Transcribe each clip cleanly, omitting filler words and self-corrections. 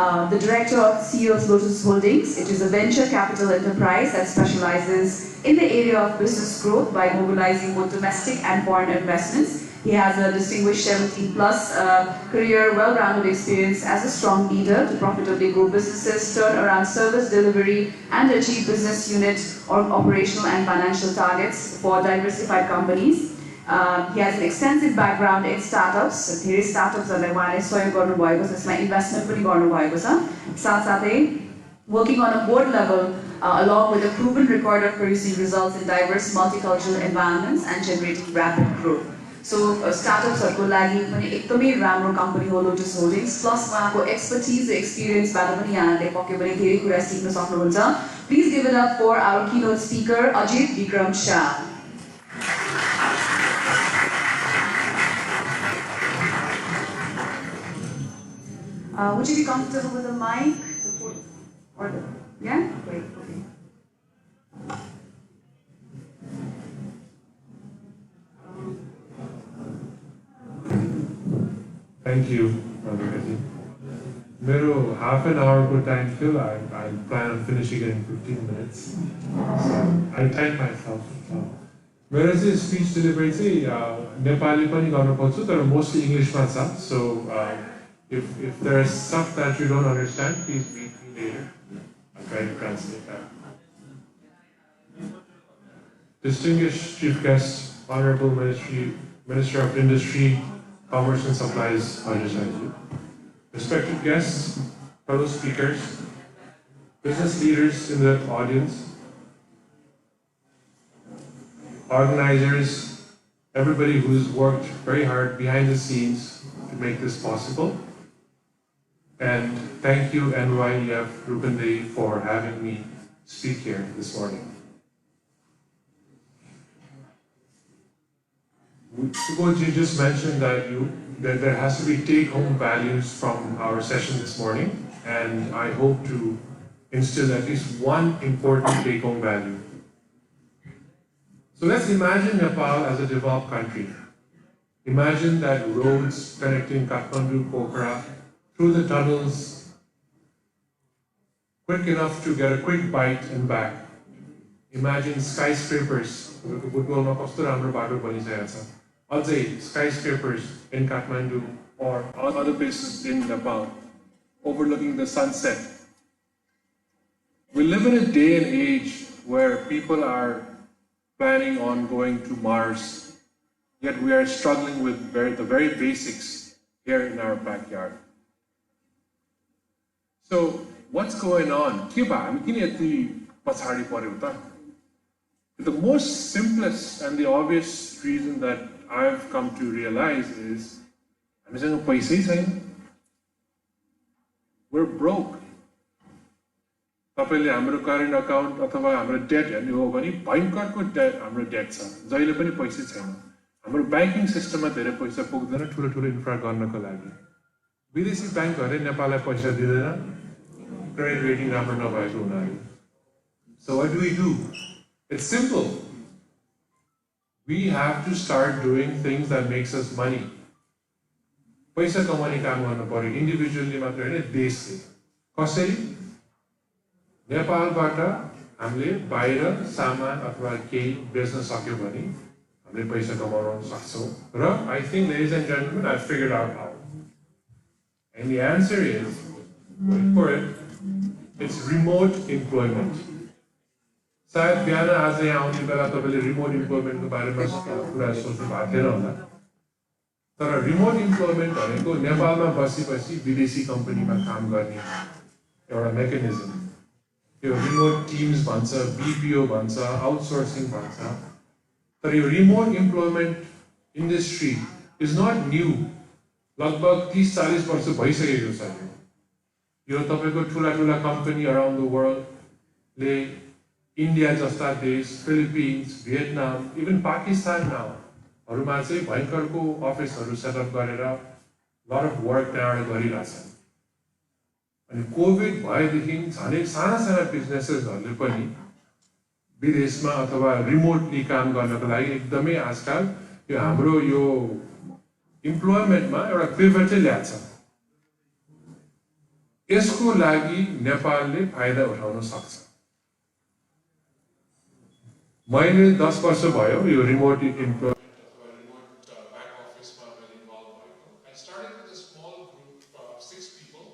The director of CEO of Lotus Holdings. It is a venture capital enterprise that specializes in the area of business growth by mobilizing both domestic and foreign investments. He has a distinguished 17 plus career, well-rounded experience as a strong leader to profitably grow businesses, turn around service delivery, and achieve business unit or operational and financial targets for diversified companies. He has an extensive background in startups. धेरै स्टार्टअप्सहरूलाई उहाँले सहयोग गर्नुभएको छ, त्यसमा investment पनि गर्नुभएको छ। साथसाथै working on a board level along with a proven record of producing results in diverse multicultural environments and generating rapid growth. So startups-हरुको लागि पनि एकदमै राम्रो कम्पनी हो Lotus Holdings, plus उहाँको expertise र experience-बाट पनि यहाँले पक्कै पनि धेरै कुरा सिक्न सक्नुहुन्छ। Please give it up for our keynote speaker Ajit Vikram Shah. Would you be comfortable with the mic? Or the, yeah? Great, okay. Thank you, Brother Eddie. Mero half an hour per time fill, I plan on finishing it in 15 minutes. So I time myself. Mero speech delivery Nepali pani garnu parcha tara mostly English ma cha. So if there is stuff that you don't understand, please meet me later. I'll try to translate that. Distinguished Chief Guest, Honorable Minister of Industry, Commerce and Supplies, Ajay. Respected guests, fellow speakers, business leaders in the audience, organizers, everybody who's worked very hard behind the scenes to make this possible. And thank you NYEF Rupandey for having me speak here this morning. Subodhji just mentioned that there has to be take-home values from our session this morning, and I hope to instill at least one important take-home value. So let's imagine Nepal as a developed country. Imagine that roads connecting Kathmandu, Pokhara, through the tunnels, quick enough to get a quick bite and back. Imagine skyscrapers. Skyscrapers in Kathmandu or other places in Nepal, overlooking the sunset. We live in a day and age where people are planning on going to Mars, yet we are struggling with the very basics here in our backyard. So what's going on? The most simplest and the obvious reason that I've come to realize is we're broke. तपाईले हाम्रो current account अथवा हाम्रो debt हेर्नु हो भने भयंकरको हाम्रो debt छ, जहिले पनि पैसा छैन। हाम्रो banking system मा धेरै पैसा पुग्दैन ठुलो ठुलो इन्फ्रा गर्नको लागि। विदेशी बैंकहरुले नेपाललाई पैसा दिदैन, credit rating राम्रो नभएको हुनाले। So what do? It's simple. We have to start doing things that makes us money. पैसा कमाउने काम गर्नु पर्यो, individually मात्र हैन, देशले। कसरी? नेपालबाट हामीले बाहिर सामान अथवा केही बेच्न सक्यो भने हामीले पैसा कमाउन सक्छौं। र I think, ladies and gentlemen, I've figured out how. And the answer is, wait for it, it's remote employment. सायद बिहान आज यहाँ आउने बेला तपाईले रिमोट इम्प्लोयमेन्टको बारेमा कुरा सोच्नु भएको थिएन होला, तर रिमोट इम्प्लोयमेन्ट भनेको नेपालमा बसी विदेशी कम्पनीमा काम गर्ने एउटा मेकानिजम। यो रिमोट टिम्स भन्छ, बीपीओ भन्छ, आउटसोर्सिङ भन्छ। तर यो remote employment industry is not new, लगभग 30-40 वर्ष भइसकेको छ। यो तपाईको ठुला ठुला कम्पनी अराउन्ड द वर्ल्डले India जस्ता देश, फिलिपिन्स, भियतनाम, इभन पाकिस्तान नाउहरुमा चाहिँ भयंकरको अफिसहरु सेटअप गरेर lot of work त्यहाँबाट गरिरहेछन्। अनि कोभिड भएदेखि झनै साना बिजनेसेसहरुले पनि विदेशमा अथवा रिमोटली काम गर्नको लागि एकदमै आजकल यो हाम्रो यो इम्प्लोयमेन्टमा एउटा पिभट ल्याएको छ। यसको लागि नेपालले फाइदा उठाउन सक्छ। मैले 10 वर्ष भयो यो रिमोट इम्प्लोयमेन्ट अथवा रिमोट ब्याक अफिसमा मैले इन्भल्भ भएको। I started with a small group of 6 people.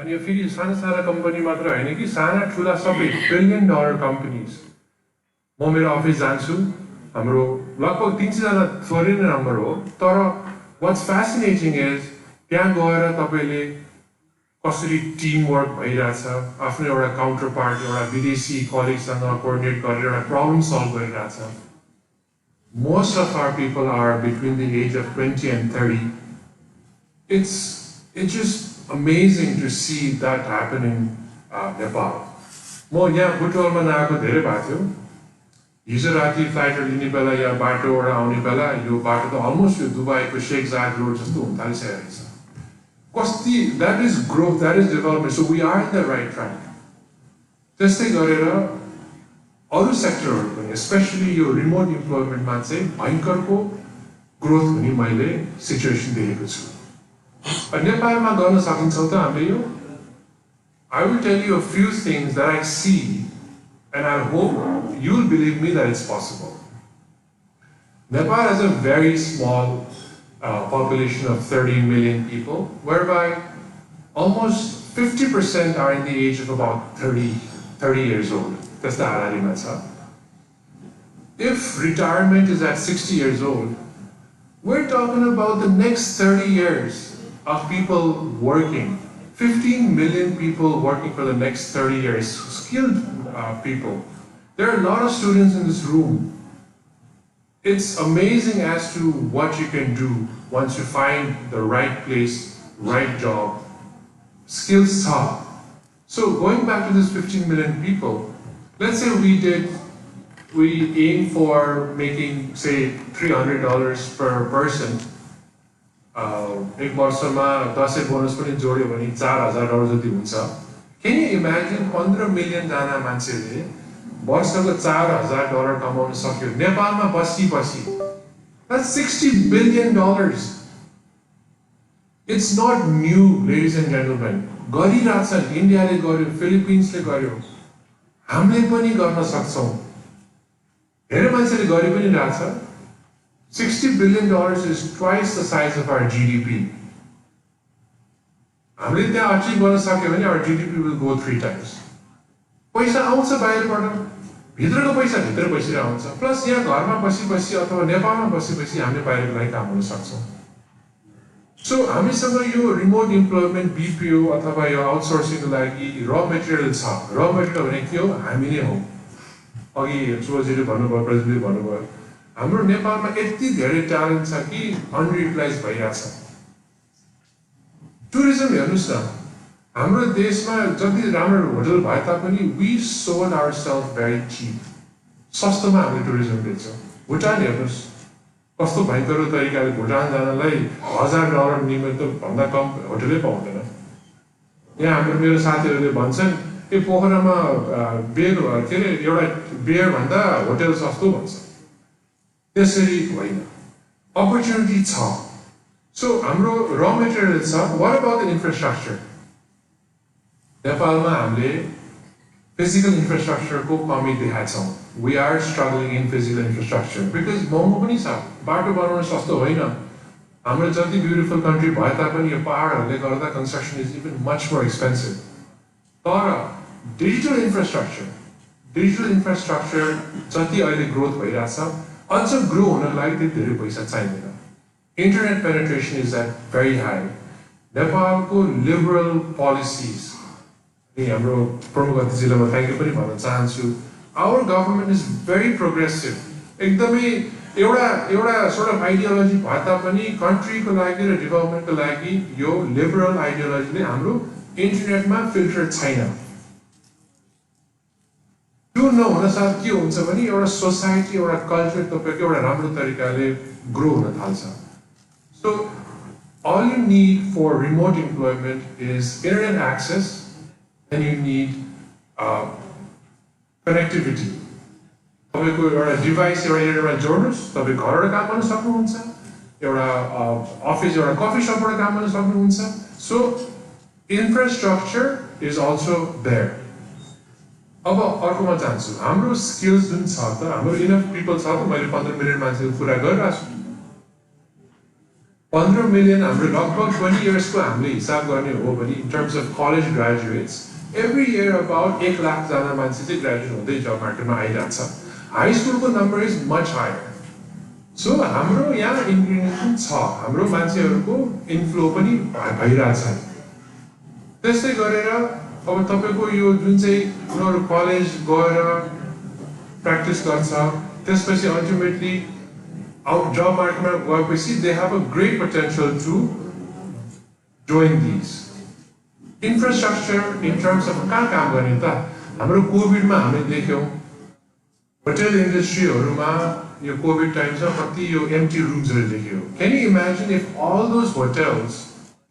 अनि यो फेरि साना कम्पनी मात्र होइन कि साना ठुला सबै $1 billion कम्पनीज। म मेरो अफिस जान्छु, हाम्रो लगभग 300 जना थोरै नै नम्बर हो, तर what's fascinating is त्यहाँ गएर तपाईले कसरी टिम वर्क भइरहेछ, आफ्नो एउटा काउन्टर पार्ट एउटा विदेशी कलिगसँग कोअर्डिनेट गरेर एउटा प्रब्लम सल्भ गरिरहेछ। Most of our people are between the age of 20 and 30. It's just amazing to see that happen in Nepal. म यहाँ बुटवलमा नआएको धेरै भएको थियो। हिजो राति फ्लाइटहरू लिने बेला या बाटोबाट आउने बेला यो बाटो त अलमोस्ट यो दुबईको शेख जायद रोड जस्तो हुन थालिसकेको छ। कस्ति that is growth, that is development. So we are in the right track. त्यस्तै गरेर अरू सेक्टरहरू पनि स्पेशली यो रिमोट इम्प्लोयमेन्टमा चाहिँ भयङ्करको ग्रोथ हुने मैले सिचुएसन देखेको छु। नेपालमा गर्न सकिन्छ त हामीले यो? I will tell you a few things that I see and I hope you'll believe me that it's possible. Nepal has a very small population of 30 million people, whereby almost 50% are in the age of about 30 years old. That's the Harari Matsa. If retirement is at 60 years old, we're talking about the next 30 years of people working. 15 million people working for the next 30 years, skilled people. There are a lot of students in this room. It's amazing as to what you can do once you find the right place, right job, skills top. So going back to this 15 million people, let's say we aim for making, say, $300 per person. एक वर्षमा 10 bonus पनि जोड्यो भने $4,000 जति हुन्छ। Can you imagine 15 million जना मान्छेले वर्षको $4,000 कमाउन सक्यो नेपालमा बसी? That's $60 billion. It's not new, ladies and gentlemen. गरिरहेछन्, इन्डियाले गर्यो, फिलिपिन्सले गर्यो, हामीले पनि गर्न सक्छौं। धेरै मान्छेले गरि पनि रहेछ। $60 billion is twice the size of our GDP. हामीले त्यहाँ अचिभ गर्न सक्यो भने our GDP will go 3 times. पैसा आउँछ बाहिरबाट, भित्रको पैसा भित्र बसिरहेको हुन्छ, प्लस यहाँ घरमा बसी अथवा नेपालमा बसी हामीले बाहिरको लागि काम गर्न सक्छौं। सो हामीसँग यो रिमोट इम्प्लोयमेन्ट BPO अथवा यो आउटसोर्सिङको लागि र मेटेरियल छ। र मेटेरियल भने के हो? हामी नै हौ। अघि सुभाषजीले भन्नुभयो, प्रेसिडेन्टले भन्नुभयो, हाम्रो नेपालमा यति धेरै ट्यालेन्ट छ कि अनयुटिलाइज भइरहेछ। टुरिज्म हेर्नुस् न, हाम्रो देशमा जति राम्रो होटल भए तापनि we sold ourselves very cheap. सस्तोमा हामीले टुरिज्म बेच्छौँ। भुटान हेर्नुस्, कस्तो भयङ्कर तरिकाले भुटान जानलाई $1,000 निमित्त भन्दा कम होटलै पाउँदैन। यहाँ हाम्रो मेरो साथीहरूले भन्छन् ए पोखरामा एउटा बियर भन्दा होटल सस्तो भन्छ। त्यसरी होइन, अपर्च्युनिटी छ। सो हाम्रो र मेटेरियल छ। What about the infrastructure? नेपालमा हामीले फिजिकल इन्फ्रास्ट्रक्चरको कमी देखाछौँ। We are struggling in physical infrastructure because महँगो पनि छ। बाटो बनाउन सस्तो होइन। हाम्रो जति ब्युटिफुल कन्ट्री भए तापनि यो पहाडहरूले गर्दा construction is even much more expensive. तर डिजिटल इन्फ्रास्ट्रक्चर जति अहिले ग्रोथ भइरहेछ, अझ ग्रो हुनको लागि त्यति धेरै पैसा चाहिँदैन। Internet penetration is at very high. नेपालको लिबरल पोलिसिज, हाम्रो प्रमुख अतिथिजीलाई म थ्याङ्क यू पनि भन्न चाहन्छु। Our government is very progressive. एकदमै एउटा सोर्ट अफ आइडियोलोजी भए तापनि कन्ट्रीको लागि र डेभलपमेन्टको लागि यो लिबरल आइडियोलोजीले हाम्रो इन्टरनेटमा फिल्टर छैन। त्यो नहुन साथ के हुन्छ भने एउटा सोसाइटी, एउटा कल्चर तपाईँको एउटा राम्रो तरिकाले ग्रो हुन थाल्छ। So all you need for remote employment is internet access and you need connectivity. तपाईँको एउटा डिभाइस एउटा एरियामा जोड्नुहोस्, तपाईँ घरबाट काम गर्न सक्नुहुन्छ, एउटा अफिस एउटा कफी सपबाट काम गर्न सक्नुहुन्छ. So infrastructure is also there. अब अर्कोमा जान्छु. हाम्रो स्किल्स जुन छ त, हाम्रो इनफ पिपल छ त, मैले 15 मिलियन मान्छेको कुरा गरिरहेको छु. 15 मिलियन हाम्रो लगभग 20 इयर्सको हामीले हिसाब गर्ने हो भने in terms of college graduates every year about 1 lakh जना मान्छे चाहिँ ग्रेजुएट हुँदै जब मार्केटमा आइरहेको छ. हाई स्कुलको number is much higher. So हाम्रो यहाँ इन्ग्रेडियन्ट छ, हाम्रो मान्छेहरूको इन्फ्लो पनि भइरहेछ. त्यस्तै गरेर अब तपाईँको यो जुन चाहिँ उनीहरू कलेज गएर प्र्याक्टिस गर्छ, त्यसपछि अल्टिमेटली आउट जब मार्केटमा गएपछि they have a great potential to join this. Infrastructure in terms of कहाँ काम गर्ने त? हाम्रो कोभिडमा हामीले देख्यौँ होटल इन्डस्ट्रीहरूमा यो कोभिड टाइम्समा कति यो एम्प्टी रुम्सहरू देख्यो. Can you imagine if all those hotels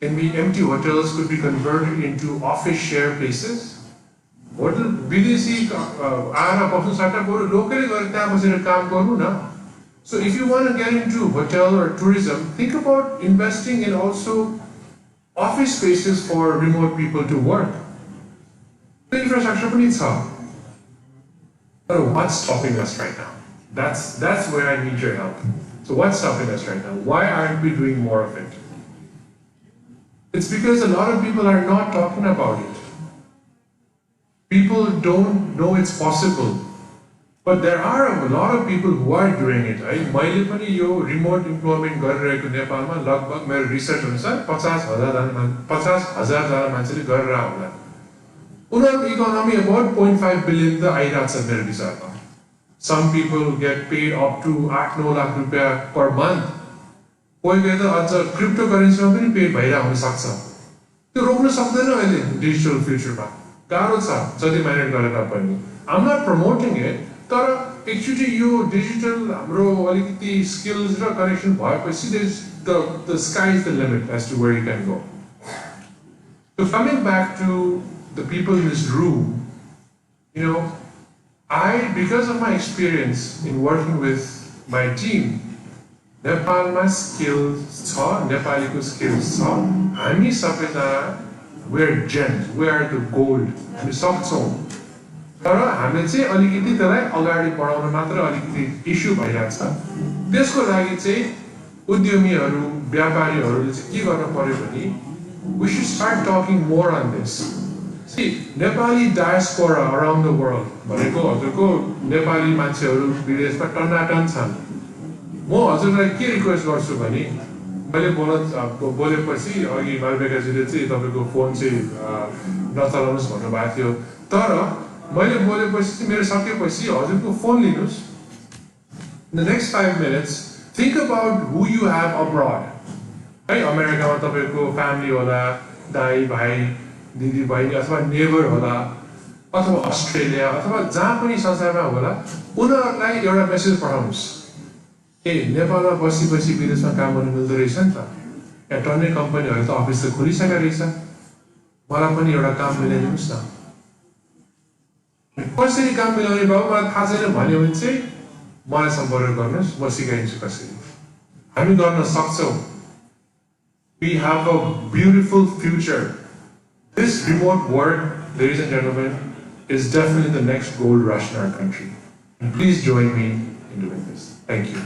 can be empty hotels could be converted into office share places. Hotel विदेशी आएर बस्नु सट्टा बरु लोकली गएर त्यहाँ बसेर काम गर्नु न. So if you want to get into hotel or tourism, think about investing in also office spaces for remote people to work. The infrastructure पनि छ. So what's stopping us right now? That's where I need your help. So what's stopping us right now? Why aren't we doing more of it? It's because a lot of people are not talking about it. People don't know it's possible. But there are a lot of people who are doing it. मैले पनि यो remote employment गरिरहेको नेपालमा लगभग मेरो research अनुसार 50,000 जना मान्छेले गरेर होला. उनीहरूको इकोनोमी अबाउट 0.5 बिलियन त आइरहेको छ मेरो विचारमा. Some people get paid up to 8-9 lakh रुपियाँ per month. कोही कोही त अझ क्रिप्टो करेन्सीमा पनि पेड भइरहेको हुनसक्छ. त्यो रोक्न सक्दैन अहिले डिजिटल फ्युचरमा. गाह्रो छ जति म्यानेज गरेर पनि. आम नट प्रमोटिङ इट, तर एकचोटि यो डिजिटल हाम्रो अलिकति स्किल्स र कनेक्सन भएपछि the sky is the limit as to where you can go. So coming back to the people in this room, you know, because of my experience in working with my team, नेपालमा skills छ, नेपालीको skills छ. हामी सबैजना we are gems, we are the gold. हामी सक्छौँ. तर हामीले चाहिँ अलिकति त्यसलाई अगाडि बढाउन मात्र अलिकति इस्यु भइरहेको छ. त्यसको लागि चाहिँ उद्यमीहरू, व्यापारीहरूले चाहिँ के गर्न पर्यो भने we should start talking more on this. See, Nepali diaspora around the world भनेको हजुरको नेपाली मान्छेहरू विदेशमा टन्नाटन छन्. म हजुरलाई के रिक्वेस्ट गर्छु भने मैले बोलेपछि अघि मालविकाजीले चाहिँ तपाईँको फोन चाहिँ नचलाउनुहोस् भन्नुभएको थियो. तर मैले बोलेपछि मेरो सकेपछि हजुरको फोन लिनुहोस्. In the next 5 minutes think about who you have abroad. है, अमेरिकामा तपाईँको फ्यामिली होला, दाइ भाइ दिदी बहिनी अथवा नेबर होला, अथवा अस्ट्रेलिया अथवा जहाँ पनि संसारमा होला, उनीहरूलाई एउटा मेसेज पठाउनुहोस्. ए नेपालमा बसी विदेशमा काम गर्नु मिल्दो रहेछ नि त. यहाँ टन्नै कम्पनीहरू त अफिस त खोलिसकेको रहेछ. मलाई पनि एउटा काम मिलाइदिनुहोस् न. कसरी काम मिलाउने बाबु मलाई थाहा छैन भन्यो भने चाहिँ मलाई सम्पर्क गर्नुहोस्, म सिकाइदिन्छु कसरी. हामी गर्न सक्छौँ. We have a beautiful future. This remote work, ladies and gentlemen, is definitely the next gold rush in our country. And please join me in doing this. Thank you.